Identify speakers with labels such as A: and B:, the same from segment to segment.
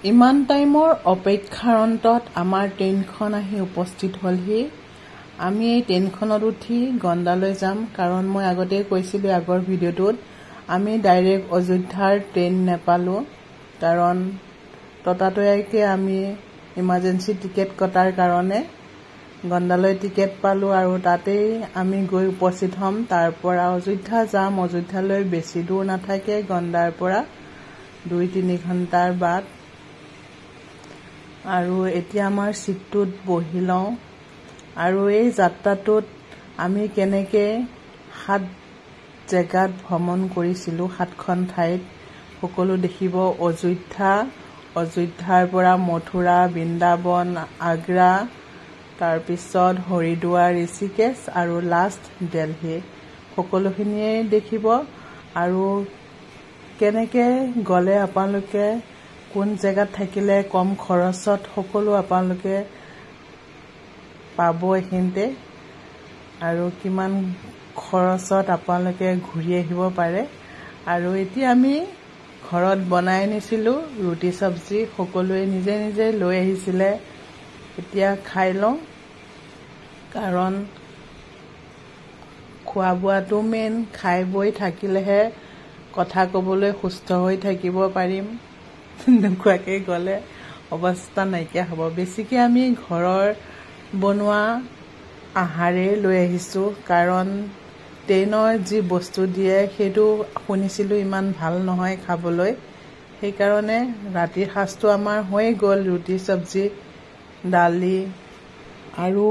A: ইমান টাইমৰ অপেক্ষাৰ অন্তত আমাৰ ট্ৰেইনখন আহি উপস্থিত হ'লহি। আমি এই ট্ৰেইনখনত উঠি গণ্ডালৈ যাম, কাৰণ মই আগতেই কৈছিলোঁ আগৰ ভিডিঅ'টোত আমি ডাইৰেক্ট অযোধ্যাৰ ট্ৰেইন নেপালোঁ, কাৰণ ততাতৈয়াকৈ আমি ইমাৰ্জেঞ্চি টিকেট কটাৰ কাৰণে গণ্ডালৈ টিকেট পালোঁ আৰু তাতেই আমি গৈ উপস্থিত হ'ম। তাৰ পৰা অযোধ্যা যাম। অযোধ্যালৈ বেছি দূৰ নাথাকে, গণ্ডাৰ পৰা 2-3 ঘণ্টাৰ বাট। আৰু এতিয়া আমাৰ চিটটোত বহি লওঁ আৰু এই যাত্ৰাটোত আমি কেনেকৈ 7 জেগাত ভ্ৰমণ কৰিছিলোঁ, 7খন ঠাইত সকলো দেখিব। অযোধ্যাৰ পৰা মথুৰা, বৃন্দাবন, আগ্ৰা, তাৰপিছত হৰিদ্বাৰ, ঋষিকেশ আৰু লাষ্ট দিল্লী, সকলোখিনিয়ে দেখিব। আৰু কেনেকৈ গ'লে আপোনালোকে কোন জেগাত থাকিলে কম খৰচত সকলো আপোনালোকে পাব এইখিনিতে, আৰু কিমান খৰচত আপোনালোকে ঘূৰি আহিব পাৰে। আৰু এতিয়া আমি ঘৰত বনাই আনিছিলোঁ ৰুটি চব্জি, সকলোৱে নিজে নিজে লৈ আহিছিলে। এতিয়া খাই লওঁ, কাৰণ খোৱা বোৱাটো মেইন। খাই বৈ থাকিলেহে কথা ক'বলৈ সুস্থ হৈ থাকিব পাৰিম, নোখোৱাকৈ গ'লে অৱস্থা নাইকিয়া হ'ব। বেছিকৈ আমি ঘৰৰ বনোৱা আহাৰেই লৈ আহিছোঁ, কাৰণ ট্ৰেইনৰ যি বস্তু দিয়ে সেইটো শুনিছিলোঁ ইমান ভাল নহয় খাবলৈ। সেইকাৰণে ৰাতিৰ সাঁজটো আমাৰ হৈয়ে গ'ল, ৰুটি চব্জি, দালি। আৰু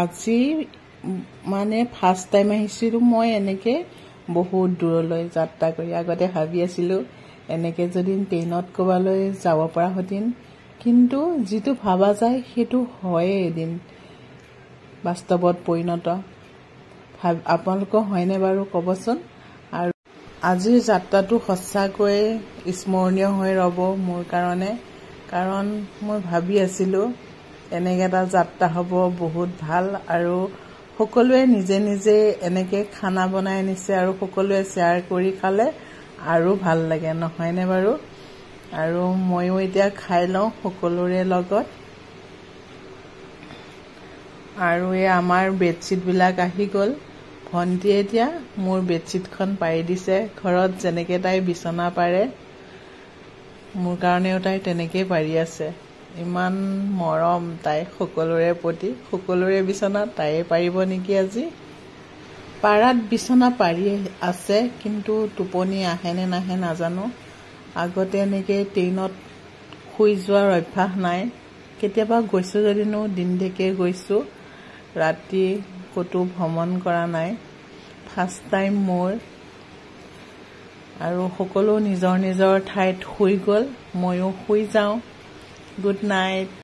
A: আজি মানে ফাৰ্ষ্ট টাইম আহিছিলোঁ মই এনেকৈ বহুত দূৰলৈ যাত্ৰা কৰি। আগতে ভাবি আছিলোঁ এনেকৈ যদি ট্ৰেইনত ক'ৰবালৈ যাব পৰা হতিন, কিন্তু যিটো ভাবা যায় সেইটো হয়ে এদিন বাস্তৱত পৰিণত। আপোনালোকৰ হয়নে বাৰু ক'বচোন। আৰু আজিৰ যাত্ৰাটো সঁচাকৈয়ে স্মৰণীয় হৈ ৰ'ব মোৰ কাৰণে, কাৰণ মই ভাবি আছিলোঁ এনেকৈ এটা যাত্ৰা হ'ব বহুত ভাল। আৰু সকলোৱে নিজে নিজে এনেকৈ খানা বনাই আনিছে আৰু সকলোৱে শ্বেয়াৰ কৰি খালে আৰু ভাল লাগে, নহয়নে বাৰু। আৰু ময়ো এতিয়া খাই লওঁ সকলোৰে লগত। আৰু এই আমাৰ বেডশ্বীটবিলাক আহি গ'ল। ভণ্টিয়ে এতিয়া মোৰ বেডশ্বীটখন পাৰি দিছে। ঘৰত যেনেকৈ তাই বিচনা পাৰে, মোৰ কাৰণেও তাই তেনেকেই পাৰি আছে। ইমান মৰম তাই সকলোৰে প্ৰতি। সকলোৰে বিচনা তাইয়ে পাৰিব নেকি আজি। পাৰাত বিচনা পাৰি আছে, কিন্তু টোপনি আহে নে নাহে নাজানো। আগতে এনেকৈ ট্ৰেইনত শুই যোৱাৰ অভ্যাস নাই। কেতিয়াবা গৈছোঁ যদিনো দিনদেকে গৈছোঁ, ৰাতি ক'তো ভ্ৰমণ কৰা নাই, ফাৰ্ষ্ট টাইম মোৰ। আৰু সকলো নিজৰ নিজৰ ঠাইত শুই গ'ল, ময়ো শুই যাওঁ। Good night.